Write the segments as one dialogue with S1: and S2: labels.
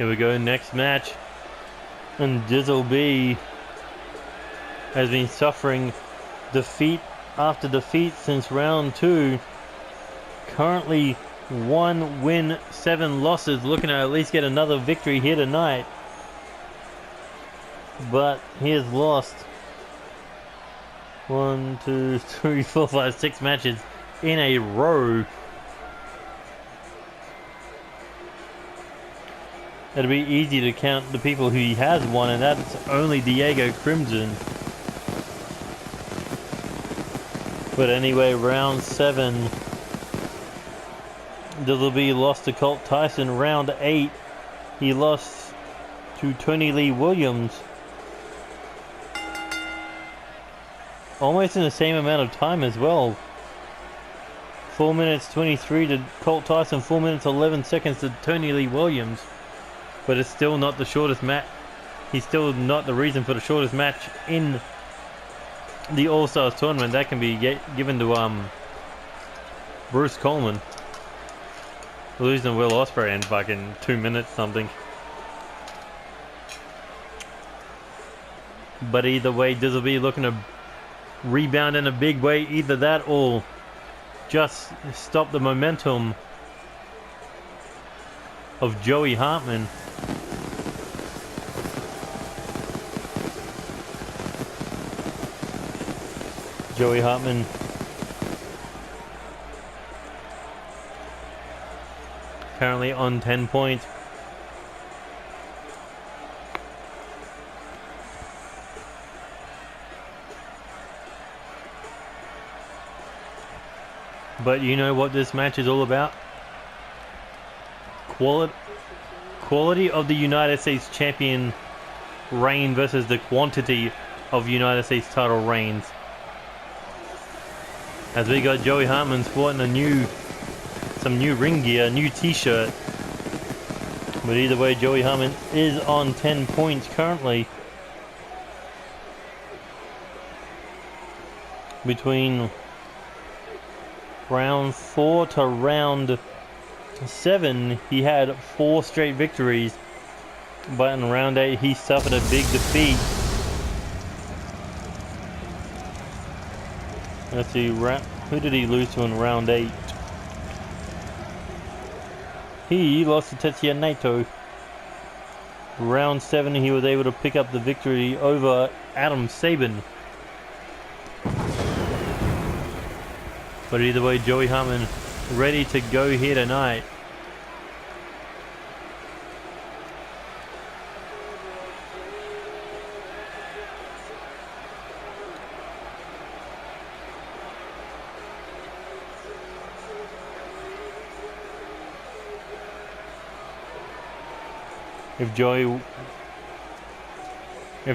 S1: Here we go, next match. And Dizzle B has been suffering defeat after defeat since round 2. Currently 1 win, 7 losses, looking to at least get another victory here tonight. But he has lost 1, 2, 3, 4, 5, 6 matches in a row. It'll be easy to count the people who he has won, and that's only Diego Crimson. But anyway, round 7. Dizzle B lost to Colt Tyson. Round 8, he lost to Tony Lee Williams. Almost in the same amount of time as well. 4 minutes 23 to Colt Tyson, 4 minutes 11 seconds to Tony Lee Williams. But it's still not the shortest match. He's still not the reason for the shortest match in the AllStars tournament. That can be given to Bruce Coleman. Losing to Will Ospreay in fucking 2 minutes something. But either way, Dizzle B looking to rebound in a big way. Either that or just stop the momentum of Joey Hartman. Joey Hartman currently on 10 points. But you know what this match is all about? Quality of the United States champion reign versus the quantity of United States title reigns. As we got Joey Hartman sporting some new ring gear, new t-shirt. But either way, Joey Hartman is on 10 points currently. Between round 4 to round 7, he had 4 straight victories. But in round 8, he suffered a big defeat. Let's see, who did he lose to in round 8? He lost to Tetsuya Naito. Round 7, he was able to pick up the victory over Sabin. But either way, Joey Hartman ready to go here tonight. If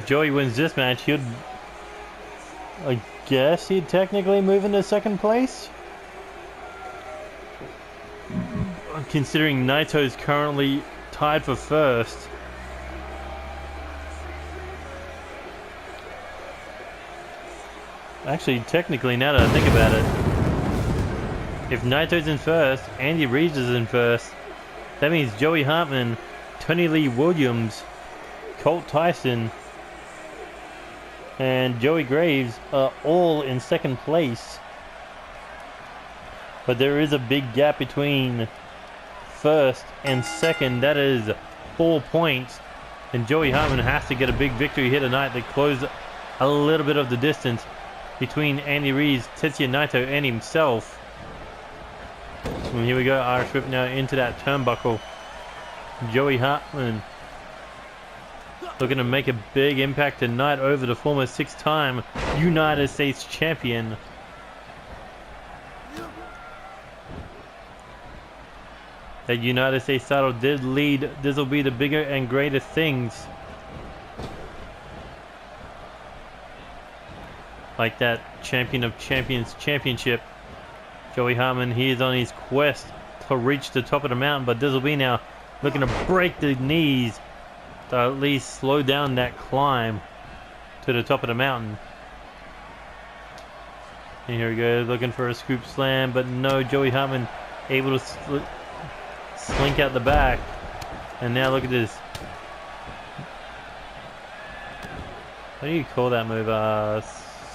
S1: Joey wins this match, I guess he'd technically move into second place. Considering Naito's currently tied for first. Actually, technically, now that I think about it, if Naito's in first, Andy Reeves is in first, that means Joey Hartman, Tony Lee Williams, Colt Tyson, and Joey Graves are all in second place. But there is a big gap between first and second. That is 4 points. And Joey Hartman has to get a big victory here tonight to close a little bit of the distance between Andy Reeves, Tetsuya Naito, and himself. And here we go, Irish Whip now into that turnbuckle. Joey Hartman looking to make a big impact tonight over the former 6-time United States champion. That United States title did lead Dizzle B to bigger and greater things. Like that Champion of Champions championship. Joey Hartman, he is on his quest to reach the top of the mountain, but Dizzle B now looking to break the knees to at least slow down that climb to the top of the mountain. And here we go, looking for a scoop slam, but no, Joey Hartman able to slink out the back. And now look at this. What do you call that move?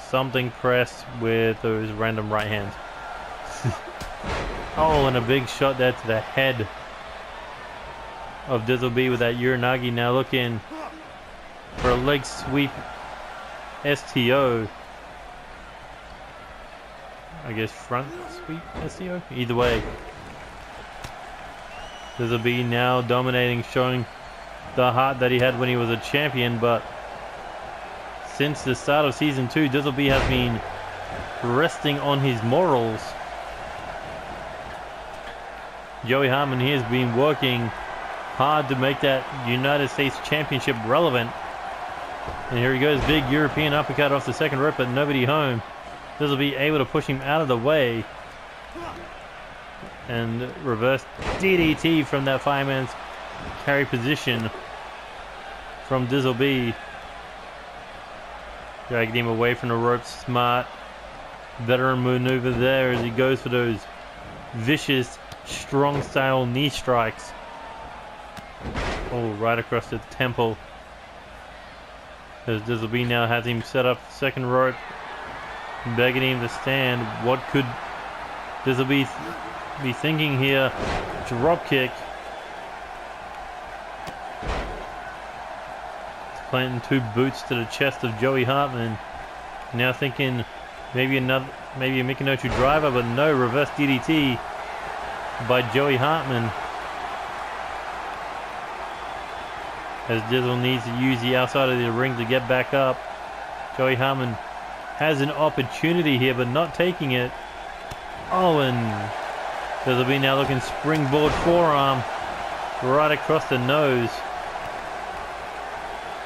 S1: Something press with those random right hands. Oh, and a big shot there to the head of Dizzle B with that Uranagi. Now looking for a leg sweep STO. I guess front sweep STO? Either way. Dizzle B now dominating, showing the heart that he had when he was a champion, but since the start of Season 2, Dizzle B has been resting on his morals. Joey Hartman here has been working hard to make that United States Championship relevant. And here he goes, big European uppercut off the second rope, but nobody home. Dizzle B able to push him out of the way. And reverse DDT from that fireman's carry position from Dizzle B. Dragging him away from the rope. Smart veteran maneuver there as he goes for those vicious, strong style knee strikes. Oh, right across the temple. As Dizzle B now has him set up second rope, begging him to stand. What could Dizzle B be thinking here? Drop kick. Planting two boots to the chest of Joey Hartman. Now thinking maybe a Mikinochu driver, but no, reverse DDT by Joey Hartman. As Dizzle needs to use the outside of the ring to get back up. Joey Hartman has an opportunity here, but not taking it. Oh, and Dizzle B now looking springboard forearm right across the nose.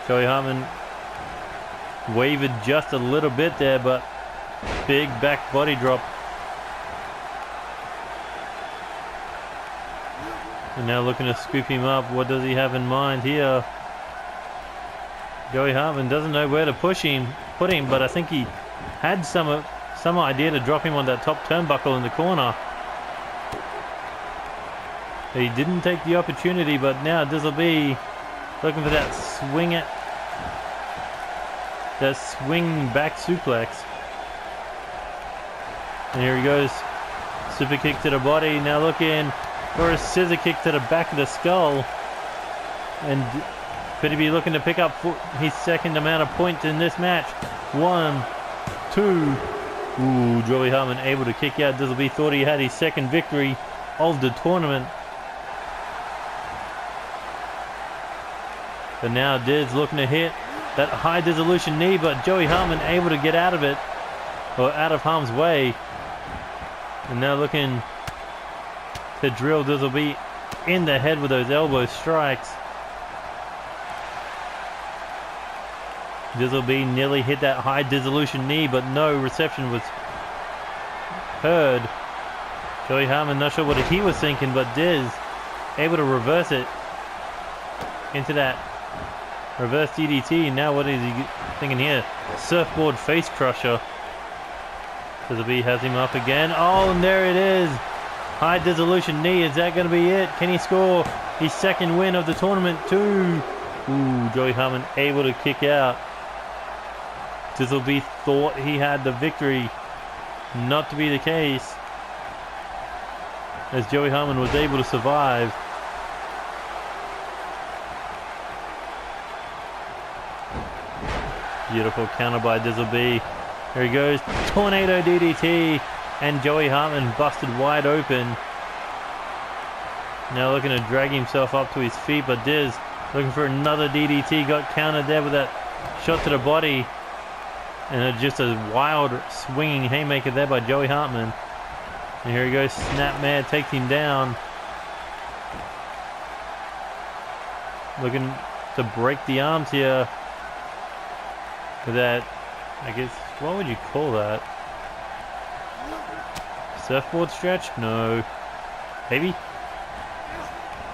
S1: Joey Hartman wavered just a little bit there, but big back body drop. And now looking to scoop him up. What does he have in mind here? Joey Hartman doesn't know where to put him, but I think he had some idea to drop him on that top turnbuckle in the corner. He didn't take the opportunity, but now Dizzle B looking for that swing back suplex. And here he goes. Super kick to the body. Now looking for a scissor kick to the back of the skull. And could he be looking to pick up his second amount of points in this match? 1, 2. Ooh, Joey Hartman able to kick out. Dizzle B thought he had his second victory of the tournament. But now Diz looking to hit that high dissolution knee, but Joey Hartman able to get out of it, or out of harm's way. And now looking to drill Dizzle B in the head with those elbow strikes. Dizzle B nearly hit that high dissolution knee, but no reception was heard. Joey Hartman not sure what he was thinking, but Diz able to reverse it into that reverse DDT. Now what is he thinking here? Surfboard face crusher. Dizzle B has him up again. Oh, and there it is. High dissolution knee. Is that going to be it? Can he score his second win of the tournament too? Ooh, Joey Hartman able to kick out. Dizzle B thought he had the victory. Not to be the case, as Joey Hartman was able to survive. Beautiful counter by Dizzle B. Here he goes. Tornado DDT. And Joey Hartman busted wide open. Now looking to drag himself up to his feet, but Diz looking for another DDT. Got countered there with that shot to the body. And just a wild swinging haymaker there by Joey Hartman. And here he goes. Snapmare takes him down. Looking to break the arms here. That, I guess, what would you call that? Surfboard stretch? No. Maybe?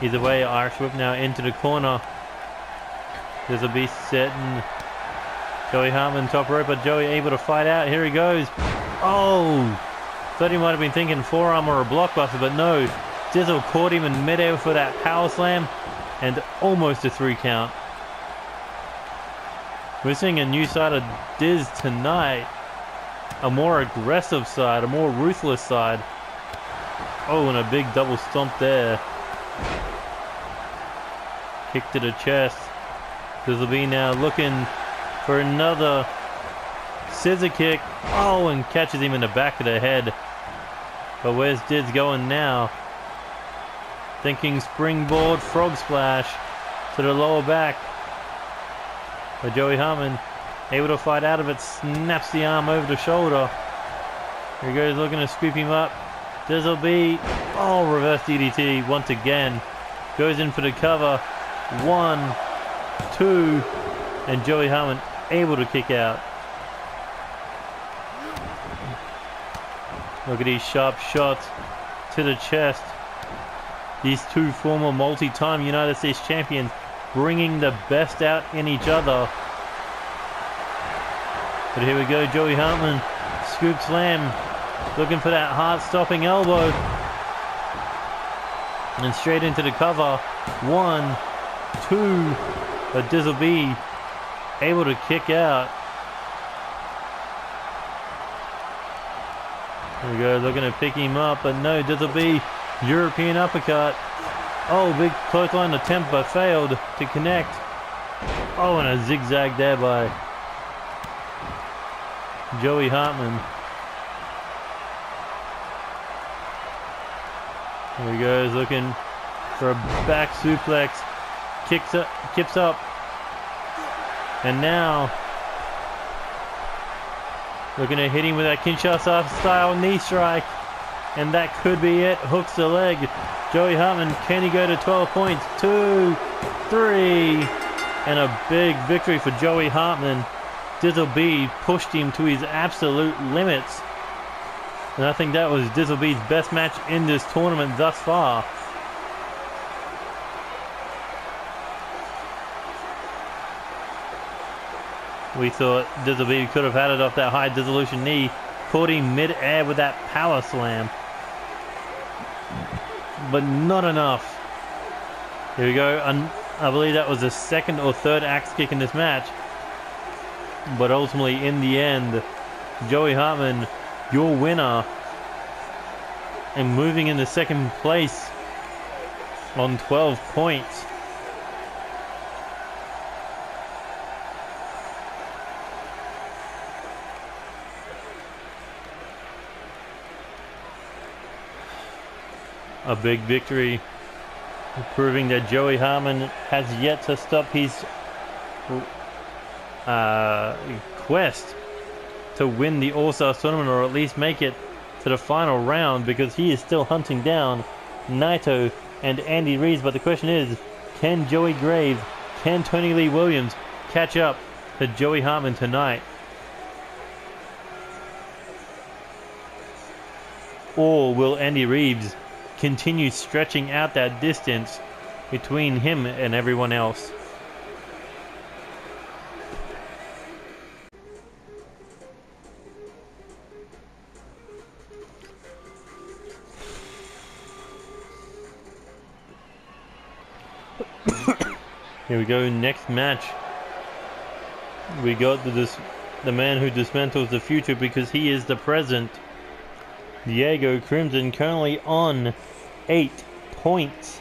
S1: Either way, Irish whip now into the corner. There's a beast setting. Joey Hartman top rope, but Joey able to fight out. Here he goes. Oh! Thought he might have been thinking forearm or a blockbuster, but no. Dizzle caught him in midair for that power slam. and almost a 3 count. We're seeing a new side of Diz tonight. A more aggressive side, a more ruthless side. Oh, and a big double stomp there. Kick to the chest. Dizzle now looking for another scissor kick. Oh, and catches him in the back of the head. But where's Diz going now? Thinking springboard frog splash to the lower back. But Joey Hartman able to fight out of it, snaps the arm over the shoulder. Here he goes, looking to scoop him up. Dizzle oh, reverse DDT once again. Goes in for the cover. 1, 2, and Joey Hartman able to kick out. Look at these sharp shots to the chest. These two former multi-time United States champions bringing the best out in each other. But here we go, Joey Hartman, scoop slam, looking for that heart-stopping elbow. And straight into the cover. 1, 2, but Dizzle able to kick out. Here we go, looking to pick him up, but no, Dizzle European uppercut. Oh, big clothesline attempt, but failed to connect. Oh, and a zigzag there by Joey Hartman. Here he goes, looking for a back suplex. Kips up. And now, looking to hit him with that Kinshasa style knee strike. And that could be it. Hooks the leg. Joey Hartman, can he go to 12 points? 2, 3. And a big victory for Joey Hartman. Dizzle pushed him to his absolute limits. And I think that was Dizzle best match in this tournament thus far. We thought Dizzle could have had it off that high dissolution knee. Caught him mid-air with that power slam. But not enough. Here we go. I believe that was the second or third axe kick in this match. But ultimately, in the end, Joey Hartman, your winner. And moving into second place on 12 points. A big victory, proving that Joey Hartman has yet to stop his quest to win the AllStars tournament, or at least make it to the final round, because he is still hunting down Naito and Andy Reeves. But the question is, can Joey Graves, can Tony Lee Williams catch up to Joey Hartman tonight? Or will Andy Reeves continue stretching out that distance between him and everyone else? Here we go, next match. We got the man who dismantles the future because he is the present. Diego Crimson currently on 8 points.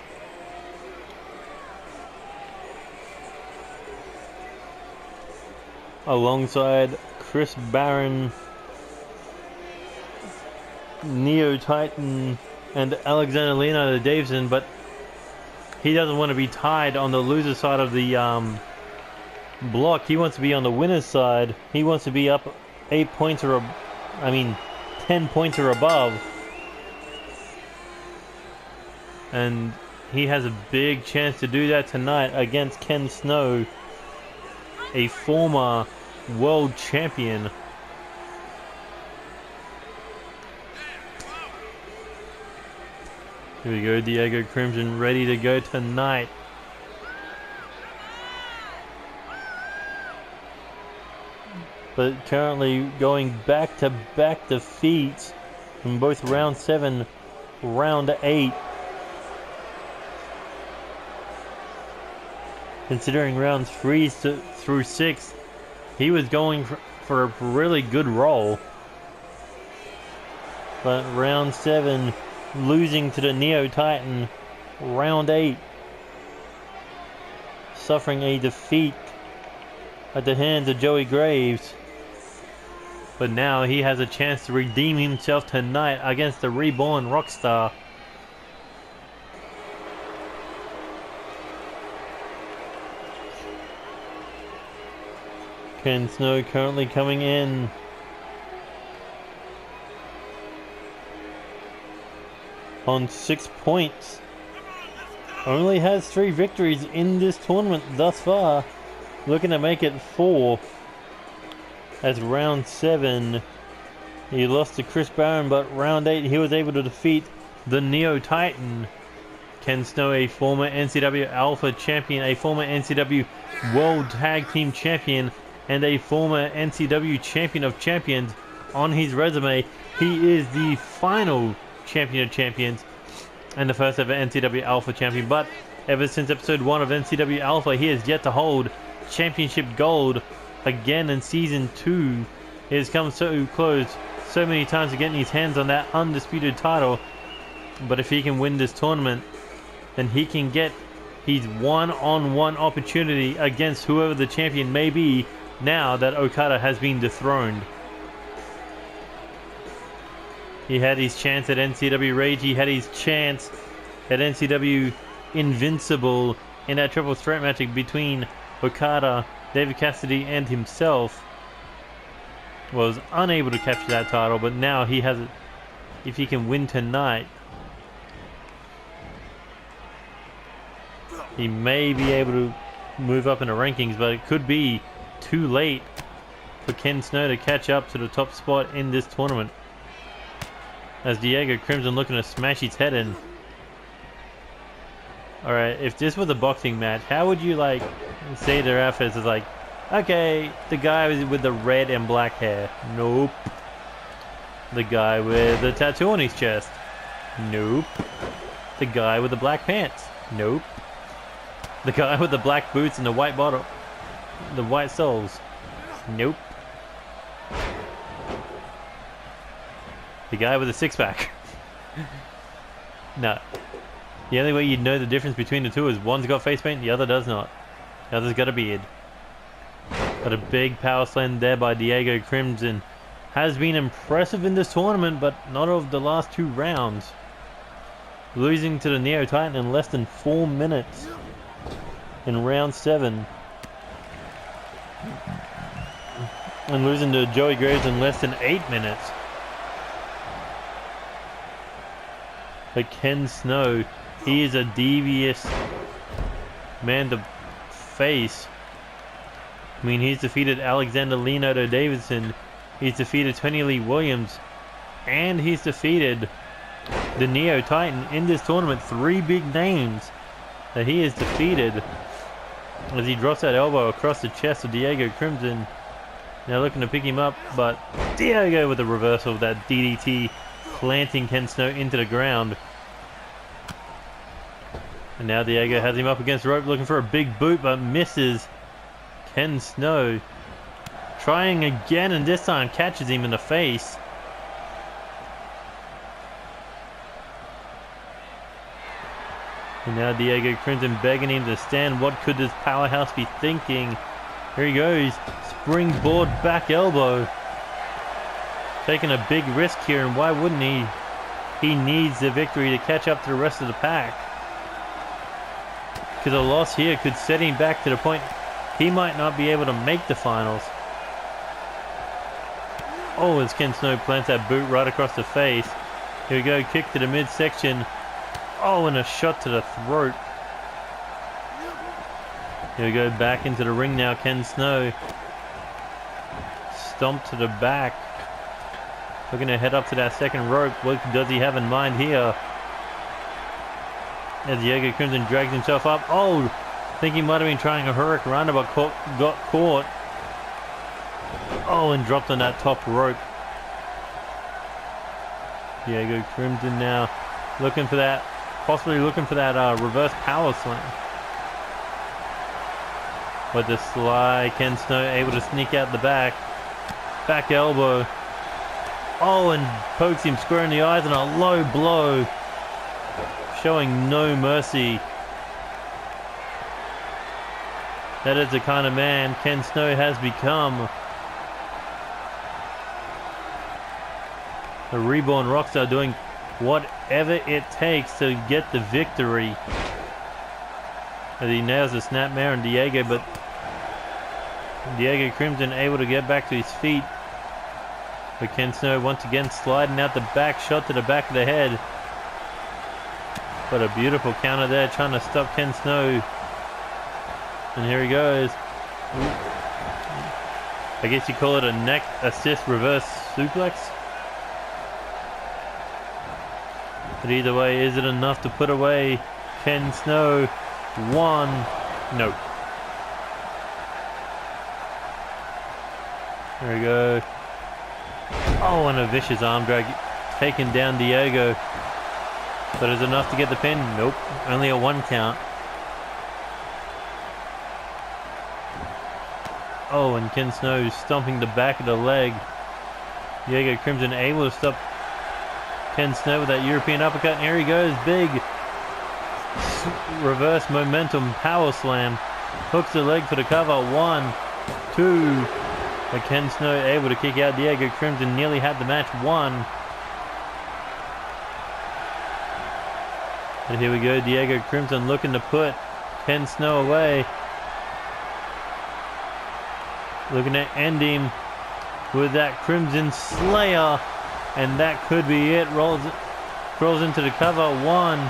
S1: Alongside Chris Barron, Neo Titan, and Alexander Leonardo Davidson, but he doesn't want to be tied on the loser side of the block. He wants to be on the winner's side. He wants to be up 8 points or 10 points or above. And he has a big chance to do that tonight against Ken Snow, a former world champion. Here we go, Diego Crimson ready to go tonight. But currently going back-to-back defeats in both round 7, round 8. considering rounds 3 through 6, he was going for a really good roll. But round 7, losing to the Neo Titan. Round 8, suffering a defeat at the hands of Joey Graves. But now he has a chance to redeem himself tonight against the reborn Rockstar. Ken Snow currently coming in. On 6 points. Only has 3 victories in this tournament thus far. Looking to make it 4. As round 7, he lost to Chris Barron, but round 8 he was able to defeat the Neo Titan. Ken Snow, a former NCW Alpha champion, a former NCW World Tag Team champion, and a former NCW Champion of Champions on his resume. He is the final Champion of Champions and the first ever NCW Alpha champion. But ever since episode 1 of NCW Alpha, he has yet to hold championship gold. Again in season 2, he has come so close so many times to getting his hands on that undisputed title. But if he can win this tournament, then he can get his one-on-one opportunity against whoever the champion may be now that Okada has been dethroned. He had his chance at NCW Rage, he had his chance at NCW Invincible in that triple threat match between Okada, David Cassidy and himself. Was unable to capture that title, but now he has it. If he can win tonight, he may be able to move up in the rankings, but it could be too late for Ken Snow to catch up to the top spot in this tournament. As Diego Crimson looking to smash his head in. Alright, if this was a boxing match, how would you like say their outfits is like, okay, the guy with the red and black hair. Nope. The guy with the tattoo on his chest. Nope. The guy with the black pants. Nope. The guy with the black boots and the white bottom. The white soles. Nope. The guy with a six-pack. No. The only way you'd know the difference between the two is one's got face paint, the other does not. The other's got a beard. But a big power slam there by Diego Crimson. Has been impressive in this tournament, but not of the last 2 rounds. Losing to the Neo Titan in less than 4 minutes. In round 7. And losing to Joey Graves in less than 8 minutes. But Ken Snow, he is a devious man to face. I mean, he's defeated Alexander Leonardo Davidson, he's defeated Tony Lee Williams, and he's defeated the Neo Titan in this tournament. 3 big names that he has defeated. As he drops that elbow across the chest of Diego Crimson. Now looking to pick him up, but Diego with a reversal of that DDT, planting Ken Snow into the ground. And now Diego has him up against the rope looking for a big boot, but misses. Ken Snow trying again, and this time catches him in the face. And now Diego Crimson begging him to stand. What could this powerhouse be thinking? Here he goes. Springboard back elbow. Taking a big risk here, and why wouldn't he? He needs the victory to catch up to the rest of the pack. Because a loss here could set him back to the point he might not be able to make the finals. Oh, as Ken Snow plants that boot right across the face. Here we go, kick to the midsection. Oh, and a shot to the throat. Here we go, back into the ring now, Ken Snow. Stomp to the back. Looking to head up to that second rope. What does he have in mind here? As Diego Crimson drags himself up. Oh, I think he might have been trying a hurricane runner, but got caught. Oh, and dropped on that top rope. Diego Crimson now looking for that, possibly looking for that reverse power slam. With the slide, Ken Snow able to sneak out the back. Back elbow. Oh, and pokes him square in the eyes and a low blow. Showing no mercy. That is the kind of man Ken Snow has become. The reborn Rockstar doing whatever it takes to get the victory. As he nails the snapmare on Diego, but Diego Crimson able to get back to his feet. But Ken Snow once again sliding out the back, shot to the back of the head. But a beautiful counter there, trying to stop Ken Snow. And here he goes. I guess you call it a neck assist reverse suplex. But either way, is it enough to put away Ken Snow? One. No. There we go. Oh, and a vicious arm drag. Taking down Diego. But is it enough to get the pin? Nope. Only a 1 count. Oh, and Ken Snow stomping the back of the leg. Diego Crimson able to stop Ken Snow with that European uppercut. And here he goes. Big reverse momentum power slam. Hooks the leg for the cover. 1, 2. But Ken Snow able to kick out Diego Crimson. Nearly had the match won. And here we go. Diego Crimson looking to put Ken Snow away. Looking to end him with that Crimson Slayer. And that could be it. Rolls into the cover. 1,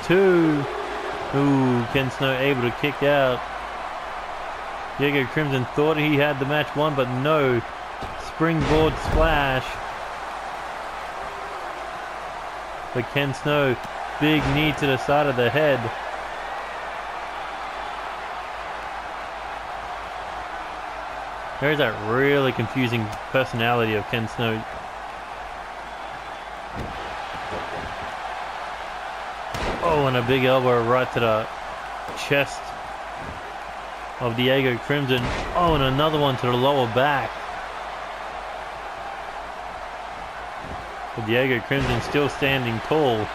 S1: 2. Ooh, Ken Snow able to kick out. Diego Crimson thought he had the match won, but no. Springboard splash. But Ken Snow, big knee to the side of the head. There's that really confusing personality of Ken Snow. Oh, and a big elbow right to the chest of Diego Crimson. Oh, and another one to the lower back. But Diego Crimson still standing tall.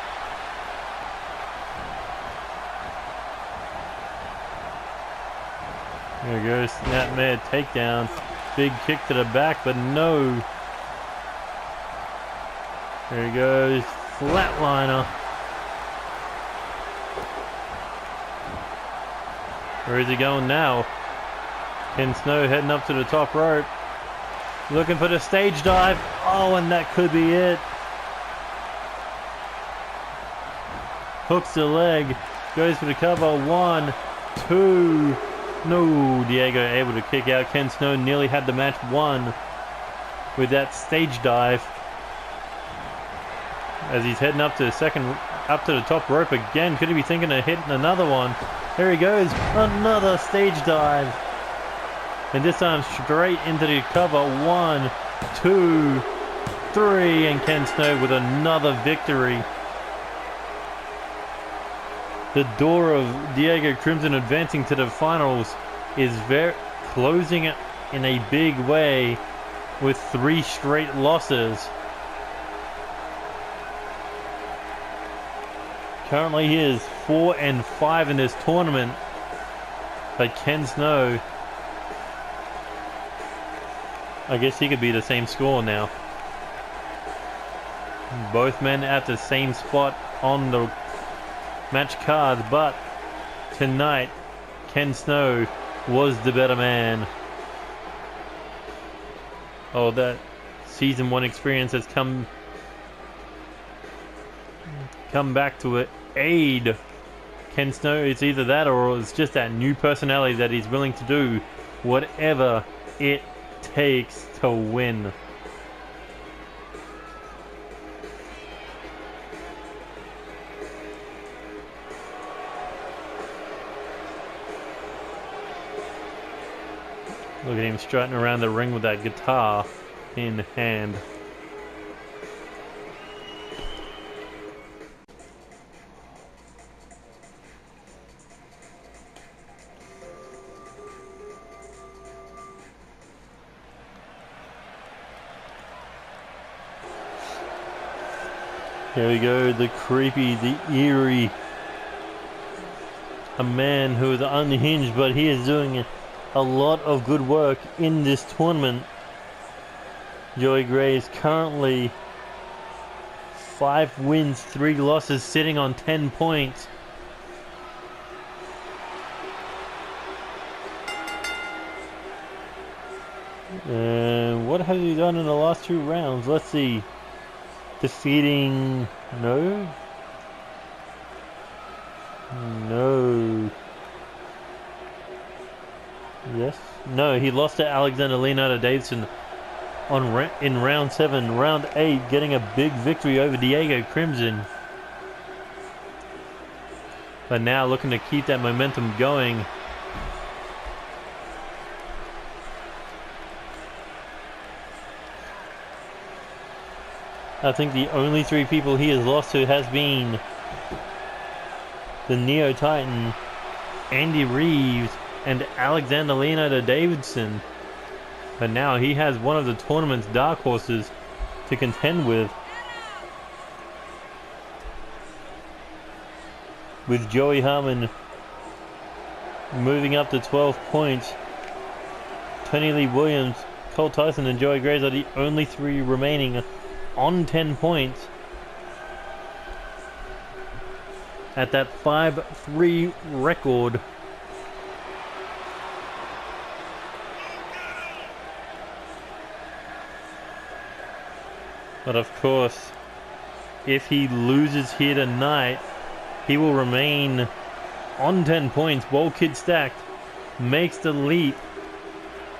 S1: There goes snapmare takedown. Big kick to the back, but no. There he goes. Flatliner. Where is he going now? Ken Snow heading up to the top rope. Looking for the stage dive. Oh, and that could be it. Hooks the leg. Goes for the cover. 1, 2. No. Diego able to kick out. Ken Snow nearly had the match won with that stage dive. As he's heading up to the top rope again. Could he be thinking of hitting another one? There he goes, another stage dive. And this time straight into the cover. 1, 2, 3. And Ken Snow with another victory. The door of Diego Crimson advancing to the finals is closing it in a big way with 3 straight losses. Currently he is 4-5 in this tournament. But Ken Snow, I guess he could be the same score now. Both men at the same spot on the match card, but tonight Ken Snow was the better man. Oh, that season 1 experience has come back to aid Ken Snow. It's either that or it's just that new personality that he's willing to do whatever it takes to win. Look at him strutting around the ring with that guitar in hand. Here we go, the creepy, the eerie. A man who is unhinged, but he is doing a lot of good work in this tournament. Joey Gray is currently 5 wins, 3 losses, sitting on 10 points. What has he done in the last 2 rounds? Let's see. Defeating... No. Yes. No, he lost to Alexander Leonardo Davidson in round 7. Round 8, getting a big victory over Diego Crimson. But now looking to keep that momentum going. I think the only 3 people he has lost to has been the Neo Titan, Andy Reeves, and Alexander Leonardo Davidson. But now he has one of the tournament's dark horses to contend with. With Joey Hartman moving up to 12 points. Tony Lee Williams, Colt Tyson, and Joey Graves are the only 3 remaining on 10 points at that 5-3 record. But of course, if he loses here tonight, he will remain on 10 points, while Kid Stacked makes the leap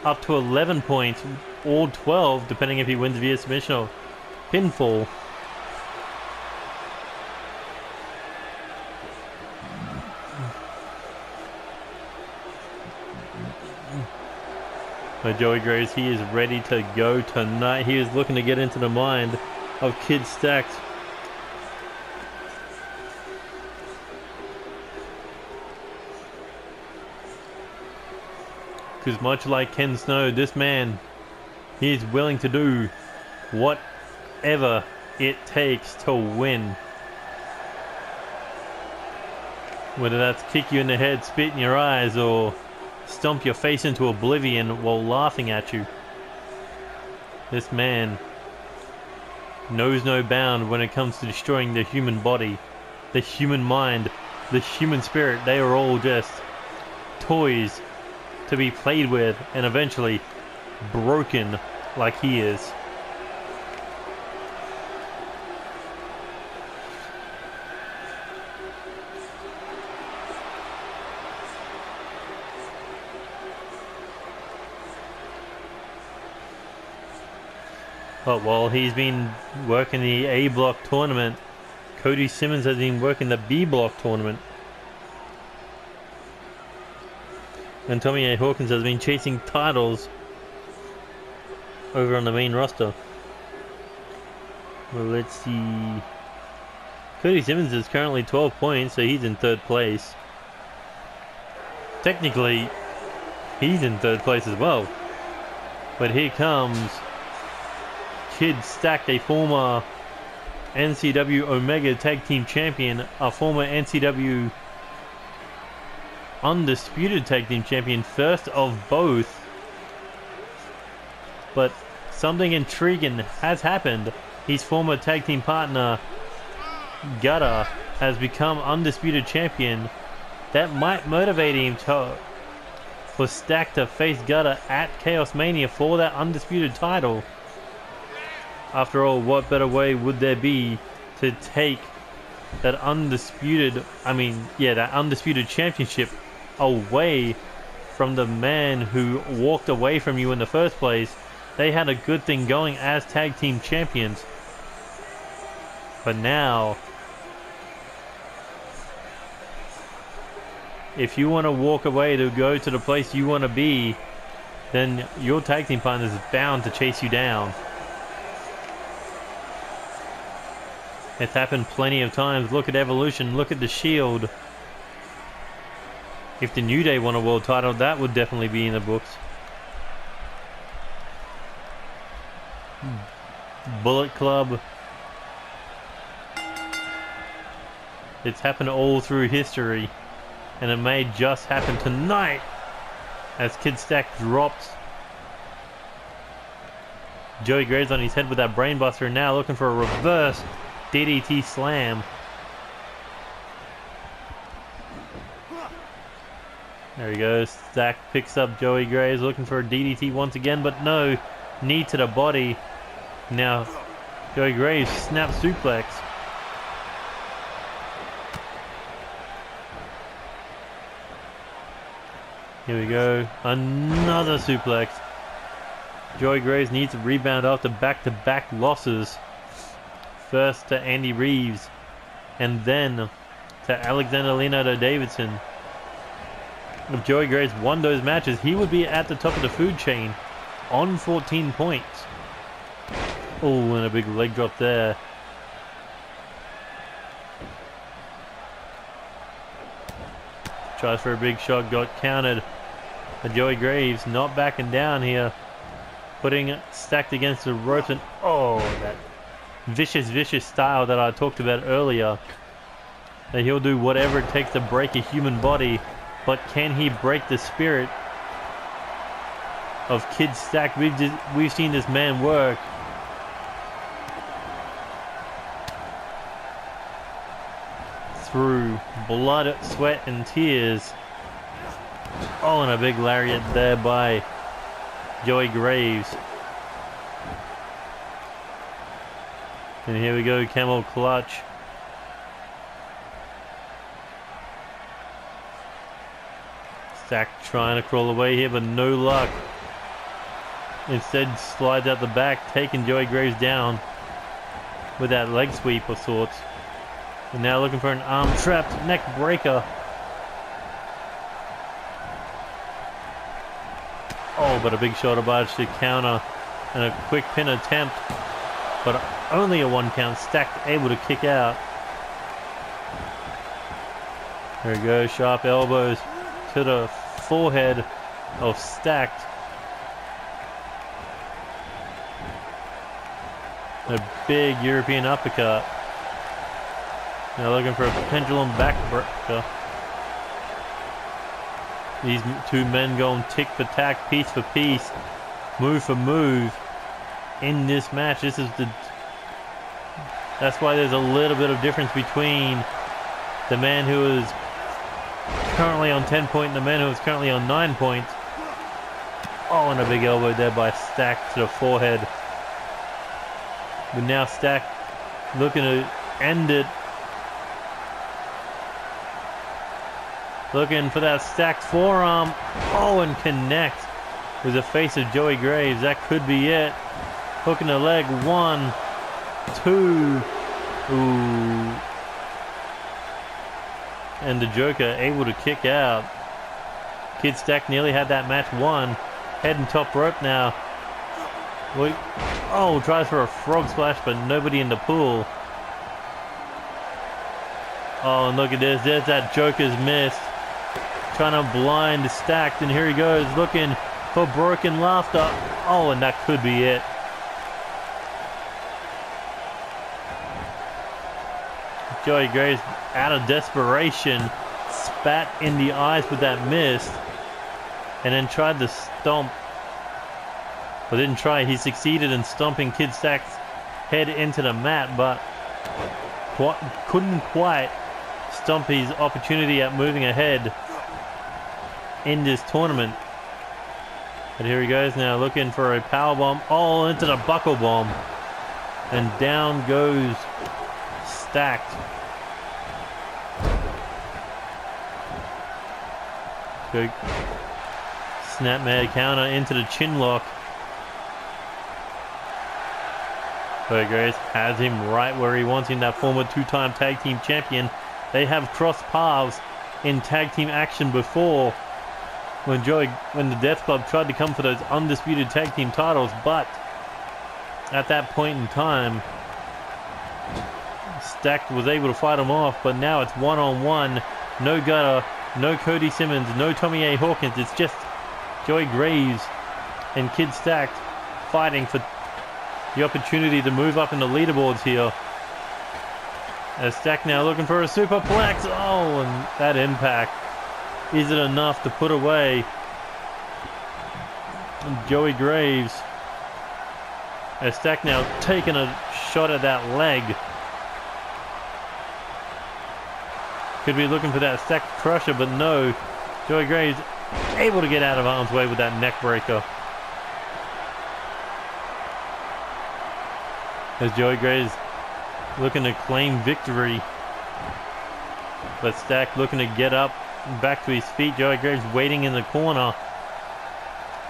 S1: up to 11 points, or 12, depending if he wins via submission or pinfall. But Joey Graves, he is ready to go tonight. He is looking to get into the mind of Kid Stacked. Because much like Ken Snow, this man, he is willing to do whatever it takes to win. Whether that's kick you in the head, spit in your eyes, or stomp your face into oblivion while laughing at you. This man knows no bound when it comes to destroying the human body, the human mind, the human spirit. They are all just toys to be played with and eventually broken like he is. But while he's been working the A block tournament, Cody Simmons has been working the B block tournament. And Tommy A. Hawkins has been chasing titles over on the main roster. Well, let's see. Cody Simmons is currently 12 points, so he's in 3rd place. Technically, he's in 3rd place as well. But here comes Kid Stacked, a former NCW Omega Tag Team Champion, a former NCW Undisputed Tag Team Champion, first of both. But something intriguing has happened. His former tag team partner, Gutter, has become Undisputed Champion. That might motivate him for Stack to face Gutter at Chaos Mania for that Undisputed title. After all, what better way would there be to take that undisputed championship away from the man who walked away from you in the first place? They had a good thing going as tag team champions. But now, if you want to walk away to go to the place you want to be, then your tag team partner is bound to chase you down. It's happened plenty of times. Look at Evolution, look at the Shield. If the New Day won a world title, that would definitely be in the books. Bullet Club It's happened all through history, and it may just happen tonight as Kid Stack drops Joey Graves on his head with that brainbuster, now looking for a reverse DDT slam. There he goes. Stack picks up Joey Graves, looking for a DDT once again, but no. Knee to the body. Now, Joey Graves snap suplex. Here we go. Another suplex. Joey Graves needs to rebound after back-to-back losses. First to Andy Reeves, and then to Alexander Leonardo Davidson. If Joey Graves won those matches, he would be at the top of the food chain on 14 points. Oh, and a big leg drop there. Tries for a big shot, got countered. But Joey Graves not backing down here. Putting it stacked against the ropes, and oh, that vicious style that I talked about earlier. That he'll do whatever it takes to break a human body. But can he break the spirit of Kid Stack? We've seen this man work. Through blood, sweat, and tears. Oh, and a big lariat there by Joey Graves. And here we go, camel clutch. Stack trying to crawl away here, but no luck. Instead slides out the back, taking Joey Graves down with that leg sweep of sorts. And now looking for an arm trapped neck breaker. Oh, but a big shoulder barge to counter and a quick pin attempt. But only a 1 count. Stacked able to kick out. There we go, sharp elbows to the forehead of Stacked. A big European uppercut. Now looking for a pendulum backbreaker. These two men going tick for tack, piece for piece, move for move in this match. That's why there's a little bit of difference between the man who is currently on 10 points and the man who is currently on 9 points. Oh, and a big elbow there by Stack to the forehead. But now Stack looking to end it. Looking for that stacked forearm. Oh, and connect with the face of Joey Graves. That could be it. Hooking the leg. 1, 2. Ooh. And the Joker able to kick out. Kid Stack nearly had that match won. Heading top rope now. Oh, tries for a frog splash, but nobody in the pool. Oh, and look at this. There's that Joker's miss. Trying to blind Stacked, and here he goes looking for broken laughter. Oh, and that could be it. Joey Graves, out of desperation, spat in the eyes with that miss, and then tried to stomp. Well, didn't try. He succeeded in stomping Kid Stack's head into the mat, but couldn't quite stomp his opportunity at moving ahead in this tournament. But here he goes now, looking for a power bomb. Oh, into the buckle bomb, and down goes Stacked. Go snap mad counter into the chin lock. Joey Graves has him right where he wants him, that former 2-time tag team champion. They have crossed paths in tag team action before, when the Death Club tried to come for those undisputed tag team titles, but at that point in time, Stacked was able to fight him off. But now it's 1-on-1, no gutter, no Cody Simmons, no Tommy A. Hawkins. It's just Joey Graves and Kid Stacked fighting for the opportunity to move up in the leaderboards here. As Stack now looking for a superplex. Oh, and that impact. Is it enough to put away Joey Graves? As Stack now taking a shot at that leg. Could be looking for that Stack crusher, but no. Joey Graves able to get out of harm's way with that neck breaker. As Joey Graves looking to claim victory. But Stack looking to get up back to his feet. Joey Graves waiting in the corner.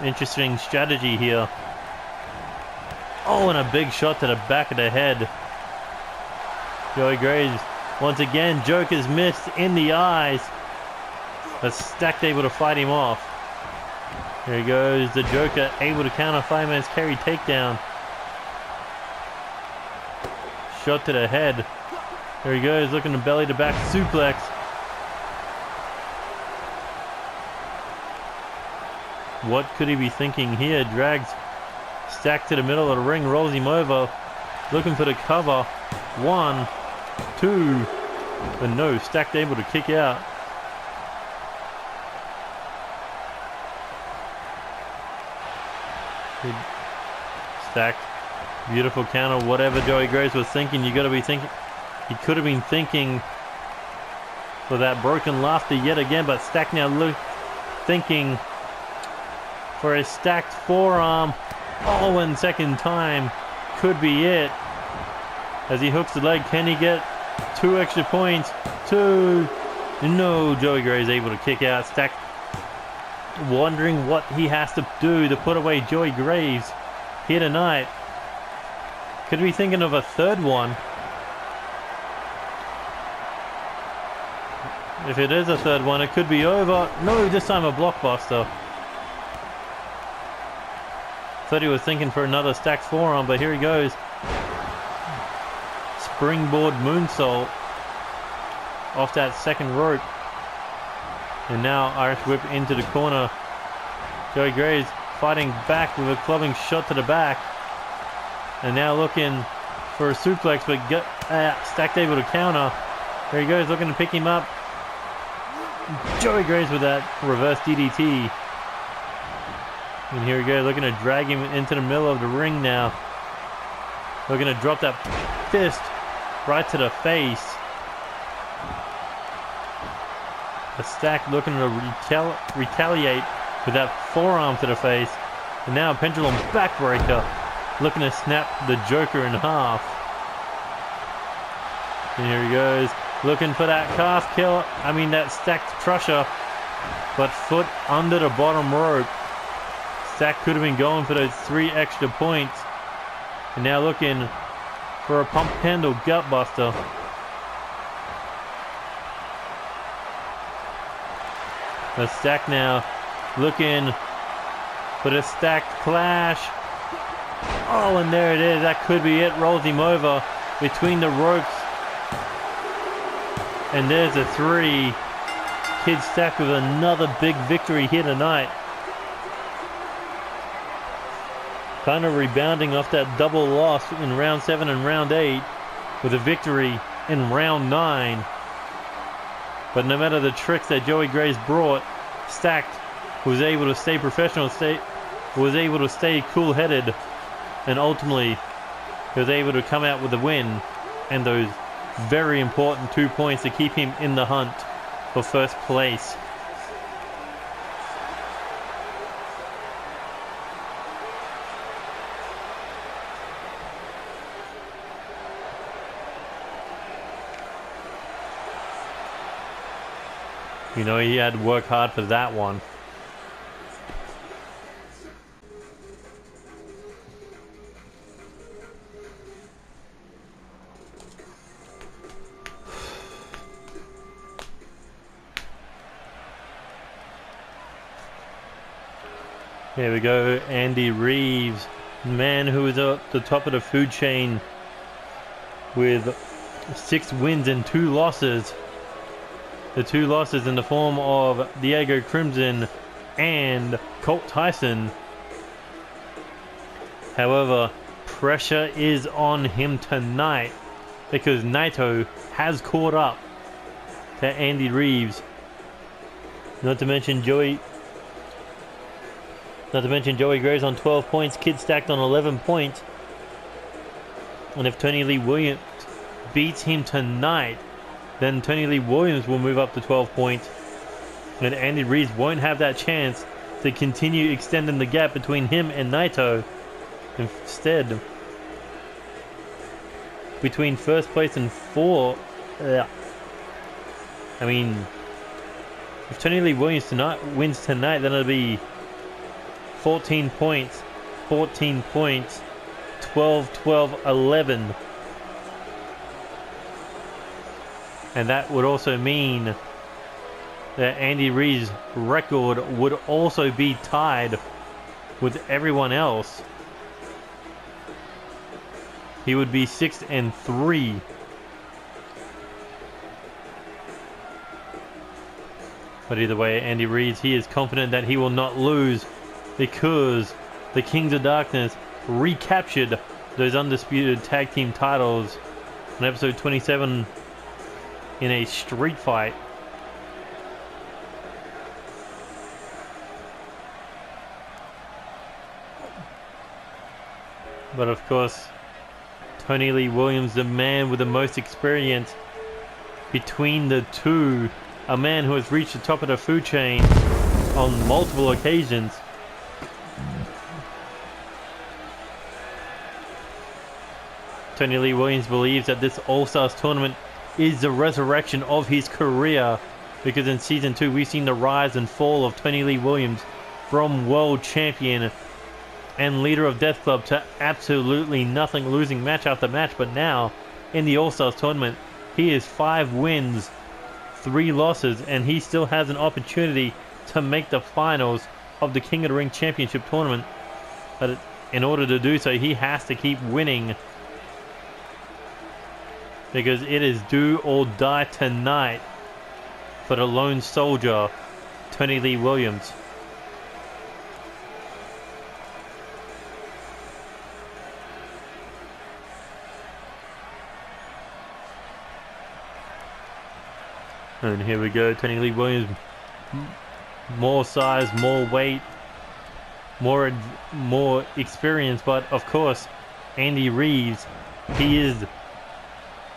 S1: Interesting strategy here. Oh, and a big shot to the back of the head. Joey Graves, once again, Joker's missed in the eyes. But Stack able to fight him off. Here he goes, the Joker able to counter fireman's carry takedown. Shot to the head. There he goes, looking to belly to back suplex. What could he be thinking here? Drags Stack to the middle of the ring, rolls him over. Looking for the cover. 1, 2. But no, Stack able to kick out. Stacked. Beautiful counter. Whatever Joey Graves was thinking, you got to be thinking. He could have been thinking for that broken laughter yet again, but Stack now thinking for a stacked forearm. Oh, and second time could be it. As he hooks the leg, can he get 2 extra points? 2. No, Joey Graves able to kick out. Stack wondering what he has to do to put away Joey Graves here tonight. Could be thinking of a third one. If it is a third one, it could be over. No, this time a blockbuster. Thought he was thinking for another stacked forearm, but here he goes. Springboard moonsault off that second rope. And now Irish whip into the corner. Joey Graves fighting back with a clubbing shot to the back. And now looking for a suplex, but Stacked able to counter. There he goes, looking to pick him up. Joey Graves with that reverse DDT. And here we go, looking to drag him into the middle of the ring now. Looking to drop that fist right to the face. A Stack looking to retaliate with that forearm to the face. And now a pendulum backbreaker. Looking to snap the Joker in half. And here he goes. Looking for that calf kill. I mean that stacked crusher. But foot under the bottom rope. Stack could have been going for those 3 extra points. And now looking for a pump handle gutbuster. The Stack now looking for the stacked clash. Oh, and there it is. That could be it. Rolls him over between the ropes. And there's a 3. Kid Stack with another big victory here tonight. Kind of rebounding off that double loss in round 7 and round 8 with a victory in round 9. But no matter the tricks that Joey Graves brought, Stacked was able to stay professional, was able to stay cool-headed, and ultimately was able to come out with a win and those very important 2 points to keep him in the hunt for first place. You know, he had to work hard for that one. Here we go, Andy Reeves, man who is at the top of the food chain with 6 wins and 2 losses. The 2 losses in the form of Diego Crimson and Colt Tyson. However, pressure is on him tonight because Naito has caught up to Andy Reeves. Not to mention Joey Graves on 12 points, Kid stacked on 11 points. And if Tony Lee Williams beats him tonight, then Tony Lee Williams will move up to 12 points. And Andy Reeves won't have that chance to continue extending the gap between him and Naito. Instead, between first place and I mean, if Tony Lee Williams wins tonight, then it'll be 14 points, 14 points, 12, 12, 11. And that would also mean that Andy Reeves' record would also be tied with everyone else. He would be 6-3. But either way, Andy Reeves, he is confident that he will not lose because the Kings of Darkness recaptured those undisputed tag team titles in episode 27 in a street fight. But of course, Tony Lee Williams, the man with the most experience between the two, a man who has reached the top of the food chain on multiple occasions. Tony Lee Williams believes that this All-Stars tournament is the resurrection of his career, because in Season 2 we've seen the rise and fall of Tony Lee Williams from world champion and leader of Death Club to absolutely nothing, losing match after match. But now, in the All-Stars tournament, he is 5 wins, 3 losses, and he still has an opportunity to make the finals of the King of the Ring Championship tournament. But in order to do so, he has to keep winning, because it is do or die tonight for the lone soldier, Tony Lee Williams. And here we go, Tony Lee Williams, more size, more weight, more experience, but of course, Andy Reeves, he is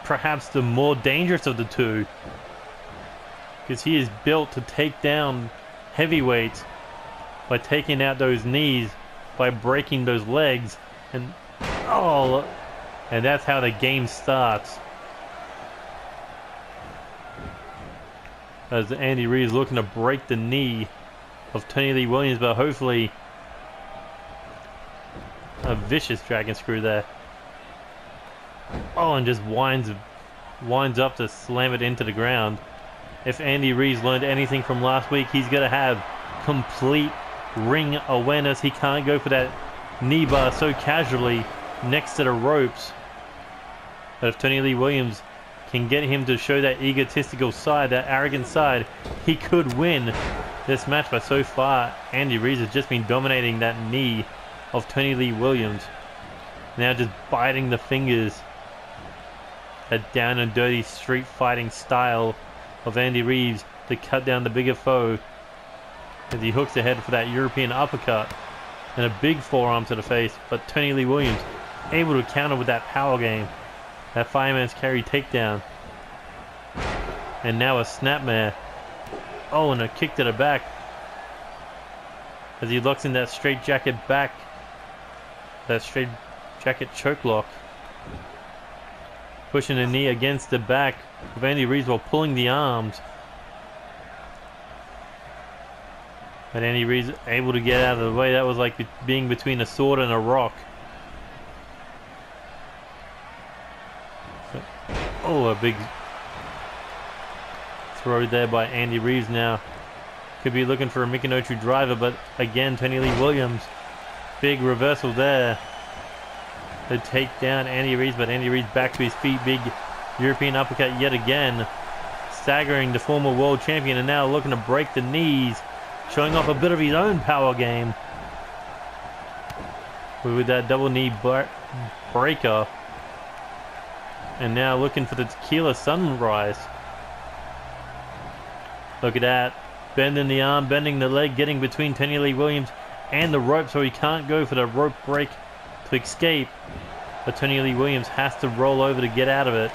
S1: perhaps the more dangerous of the two, because he is built to take down heavyweights by taking out those knees, by breaking those legs, and that's how the game starts. As Andy Reeves looking to break the knee of Tony Lee Williams, but hopefully a vicious dragon screw there. Oh, and just winds up to slam it into the ground. If Andy Reeves learned anything from last week, he's going to have complete ring awareness. He can't go for that knee bar so casually next to the ropes. But if Tony Lee Williams can get him to show that egotistical side, that arrogant side, he could win this match. But so far, Andy Reeves has just been dominating that knee of Tony Lee Williams. Now just biting the fingers. That down and dirty street fighting style of Andy Reeves to cut down the bigger foe, as he hooks ahead for that European uppercut and a big forearm to the face. But Tony Lee Williams able to counter with that power game. That fireman's carry takedown. And now a snapmare. Oh, and a kick to the back, as he locks in that straight jacket back. That straight jacket choke lock. Pushing the knee against the back of Andy Reeves while pulling the arms. But Andy Reeves able to get out of the way. That was like being between a sword and a rock. Oh, a big throw there by Andy Reeves now. Could be looking for a Michinoku driver, but again, Tony Lee Williams. Big reversal there to take down Andy Reeves, but Andy Reeves back to his feet. Big European uppercut yet again, staggering the former world champion, and now looking to break the knees, showing off a bit of his own power game with that double knee breaker. And now looking for the tequila sunrise. Look at that. Bending the arm, bending the leg, getting between Tony Lee Williams and the rope so he can't go for the rope break to escape. But Tony Lee Williams has to roll over to get out of it.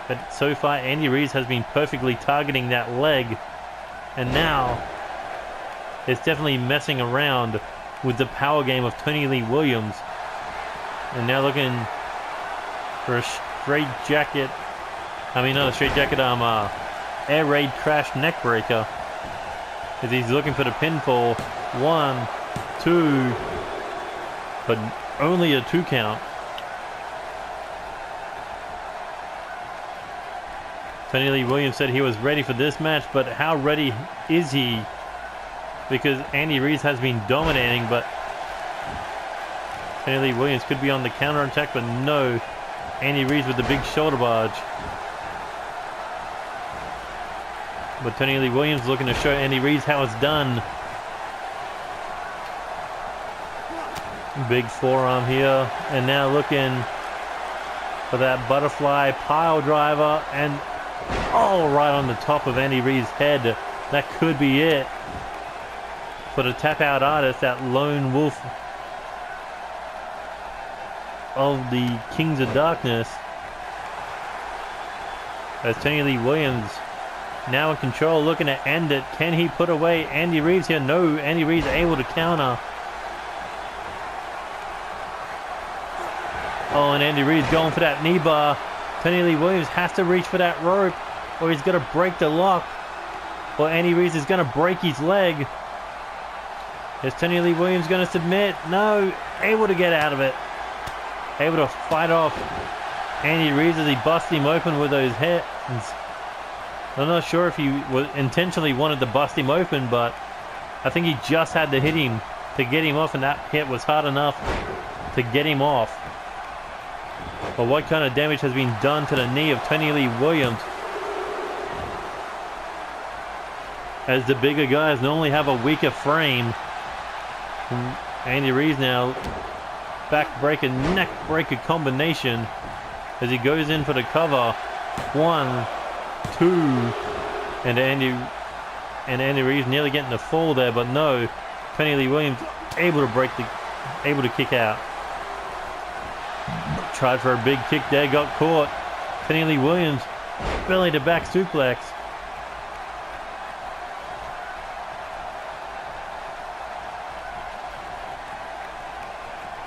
S1: But so far, Andy Reeves has been perfectly targeting that leg. And now, it's definitely messing around with the power game of Tony Lee Williams. And now looking for a straight jacket. I mean, not a straight jacket, air raid crash neck breaker. As he's looking for the pinfall. 1, 2, but only a 2 count. Tony Lee Williams said he was ready for this match, but how ready is he? Because Andy Reeves has been dominating, but Tony Lee Williams could be on the counter attack, but no. Andy Reeves with the big shoulder barge. But Tony Lee Williams looking to show Andy Reeves how it's done. Big forearm here. And now looking for that butterfly pile driver. And oh, right on the top of Andy Reeves' head. That could be it. For the tap out artist, that lone wolf of the Kings of Darkness. As Tony Lee Williams now in control, looking to end it. Can he put away Andy Reeves here? No, Andy Reeves able to counter. Oh, and Andy Reeves going for that knee bar. Tony Lee Williams has to reach for that rope, or he's going to break the lock. Well, Andy Reeves is going to break his leg. Is Tony Lee Williams going to submit? No, able to get out of it. Able to fight off Andy Reeves as he busts him open with those hands. I'm not sure if he intentionally wanted to bust him open, but I think he just had to hit him to get him off, and that hit was hard enough to get him off. But what kind of damage has been done to the knee of Tony Lee Williams? As the bigger guys normally have a weaker frame. Andy Reeves now back breaker, neck breaker combination as he goes in for the cover. 1, 2, and Andy Reeves nearly getting the fall there, but no. Tony Lee Williams able to kick out. Tried for a big kick there, got caught. Tony Lee Williams belly to back suplex.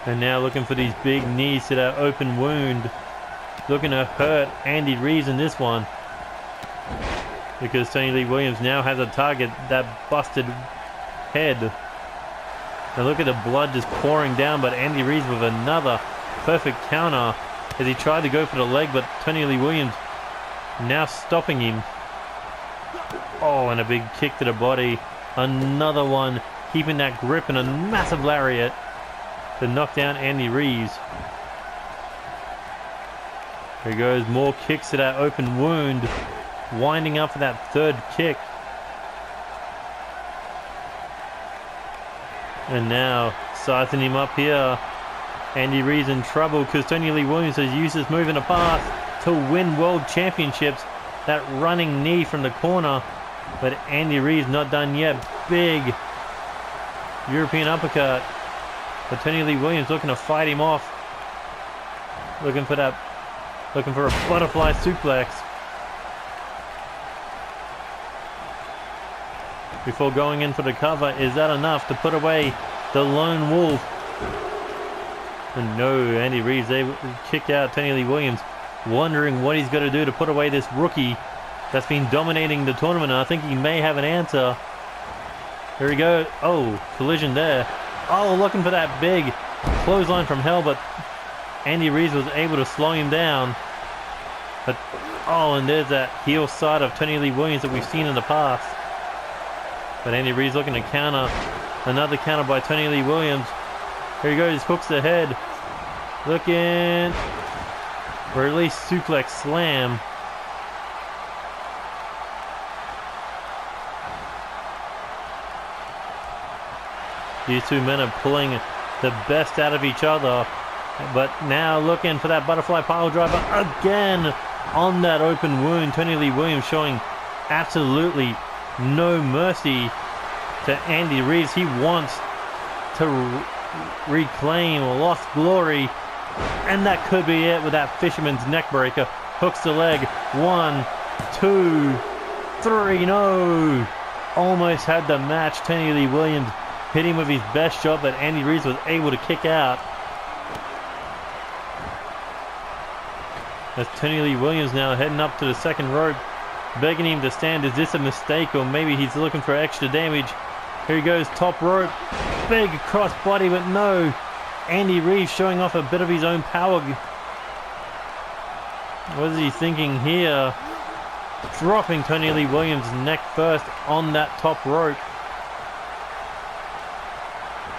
S1: And now looking for these big knees to that open wound. Looking to hurt Andy Reeves in this one. Because Tony Lee Williams now has a target, that busted head. Now look at the blood just pouring down, but Andy Reeves with another perfect counter as he tried to go for the leg, but Tony Lee Williams now stopping him. Oh, and a big kick to the body. Another one, keeping that grip, and a massive lariat to knock down Andy Reeves. Here goes, more kicks to that open wound. Winding up for that third kick. And now sizing him up here. Andy Reeves in trouble because Tony Lee Williams has used this move in the past to win world championships. That running knee from the corner. But Andy Reeves not done yet. Big European uppercut. But Tony Lee Williams looking to fight him off. Looking for a butterfly suplex. Before going in for the cover, is that enough to put away the lone wolf? And no, Andy Reeves able to kick out Tony Lee Williams, wondering what he's going to do to put away this rookie that's been dominating the tournament. And I think he may have an answer. Here we go. Oh, collision there. Oh, looking for that big clothesline from hell, but Andy Reeves was able to slow him down. But oh, and there's that heel side of Tony Lee Williams that we've seen in the past. But Andy Reeves looking to counter. Another counter by Tony Lee Williams. Here he goes, hooks the head. Looking for at least suplex slam. These two men are pulling the best out of each other. But now looking for that butterfly pile driver again on that open wound. Tony Lee Williams showing absolutely no mercy to Andy Reeves. He wants to reclaim lost glory, and that could be it with that fisherman's neck breaker. Hooks the leg. 1, 2, 3. No! Almost had the match. Tony Lee Williams hit him with his best shot, but Andy Reeves was able to kick out. As Tony Lee Williams now heading up to the second rope, begging him to stand. Is this a mistake, or maybe he's looking for extra damage? Here he goes, top rope. Big cross body, but no. Andy Reeves showing off a bit of his own power. What is he thinking here? Dropping Tony Lee Williams neck first on that top rope.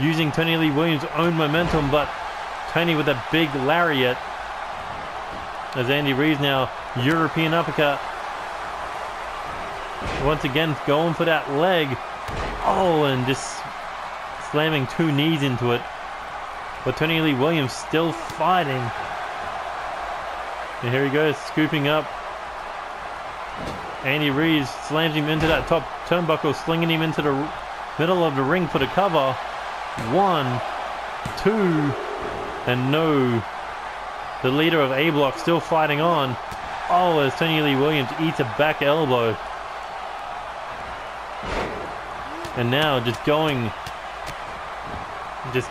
S1: Using Tony Lee Williams' own momentum, but Tony with a big lariat. As Andy Reeves now, European uppercut. Once again, going for that leg. Oh, and just slamming 2 knees into it. But Tony Lee Williams still fighting. And here he goes, scooping up. Andy Reeves slams him into that top turnbuckle, slinging him into the middle of the ring for the cover. 1, 2, and no. The leader of A Block still fighting on. Oh, as Tony Lee Williams eats a back elbow. And now just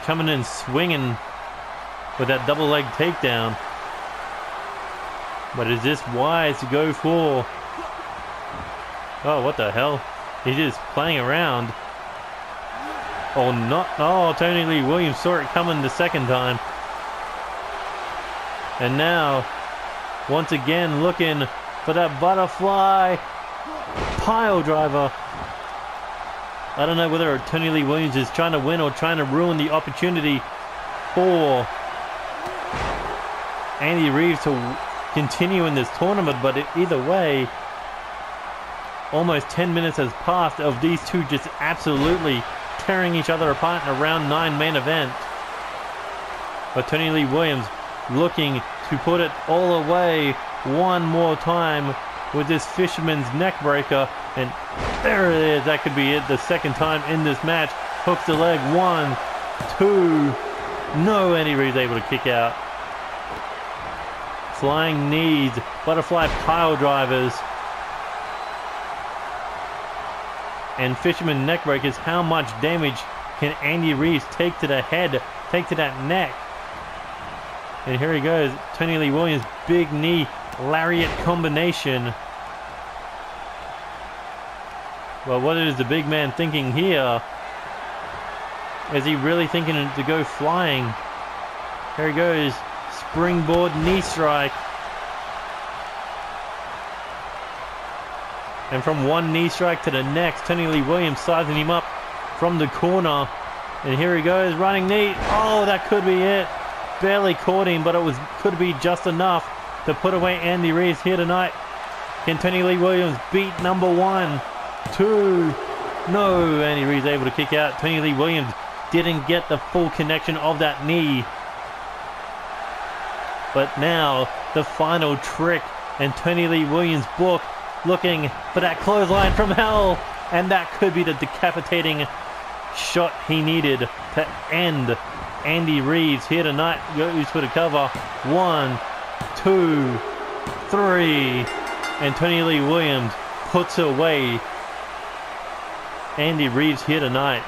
S1: coming in swinging with that double leg takedown. But is this wise to go for? Oh, what the hell? He's just playing around. Oh, not. Oh, Tony Lee Williams saw it coming the second time. And now, once again, looking for that butterfly pile driver. I don't know whether Tony Lee Williams is trying to win or trying to ruin the opportunity for Andy Reeves to continue in this tournament, but either way, almost 10 minutes has passed of these two just absolutely tearing each other apart in a round 9 main event. But Tony Lee Williams looking to put it all away one more time with this fisherman's neck breaker, and there it is. That could be it, the second time in this match. Hooks the leg. 1, 2. No, Andy Reeves able to kick out. Flying knees, butterfly pile drivers, and fisherman neck breakers. How much damage can Andy Reeves take to the head, take to that neck? And here he goes, Tony Lee Williams, big knee, lariat combination. Well, what is the big man thinking here? Is he really thinking to go flying? Here he goes, springboard knee strike. And from one knee strike to the next, Tony Lee Williams sizing him up from the corner. And here he goes, running knee. Oh, that could be it. Barely caught him, but it could be just enough to put away Andy Reeves here tonight. Can Tony Lee Williams beat number 1, 2? No, Andy Reeves able to kick out. Tony Lee Williams didn't get the full connection of that knee. But now, the final trick, and Tony Lee Williams' book looking for that clothesline from hell. And that could be the decapitating shot he needed to end Andy Reeves here tonight. Goes for the cover. 1, 2, 3. And Tony Lee Williams puts away Andy Reeves here tonight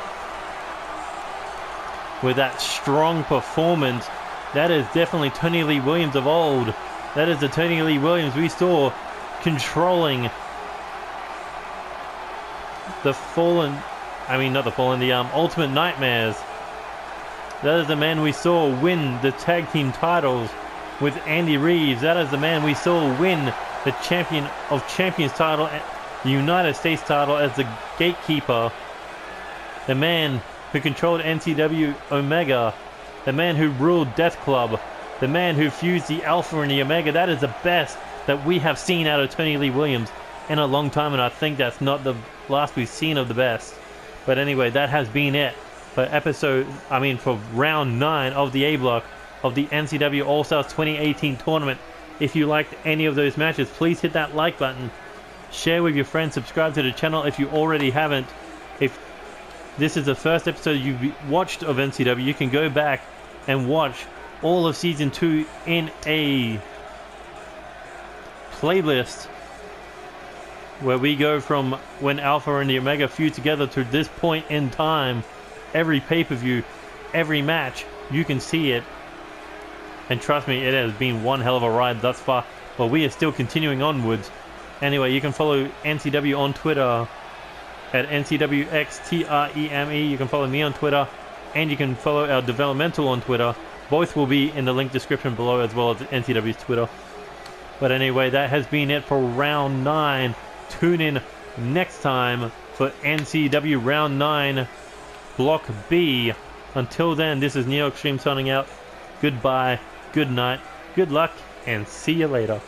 S1: with that strong performance. That is definitely Tony Lee Williams of old. That is the Tony Lee Williams we saw controlling the Ultimate Nightmares. That is the man we saw win the tag team titles with Andy Reeves. That is the man we saw win the Champion of Champions title, the United States title, as the gatekeeper. The man who controlled NCW Omega. The man who ruled Death Club. The man who fused the Alpha and the Omega. That is the best that we have seen out of Tony Lee Williams in a long time, and I think that's not the last we've seen of the best. But anyway, that has been it for for round 9 of the A Block of the NCW All-Stars 2018 tournament. If you liked any of those matches, please hit that like button. Share with your friends. Subscribe to the channel if you already haven't. If this is the first episode you've watched of NCW, you can go back and watch all of Season 2 in a playlist where we go from when Alpha and the Omega feud together to this point in time. Every pay-per-view, every match, you can see it. And trust me, it has been one hell of a ride thus far. But we are still continuing onwards. Anyway, you can follow NCW on Twitter at NCWXTREME. You can follow me on Twitter, and you can follow our developmental on Twitter. Both will be in the link description below, as well as NCW's Twitter. But anyway, that has been it for round 9. Tune in next time for NCW round 9, block B. Until then, this is NeoXtreme signing out. Goodbye, good night, good luck, and see you later.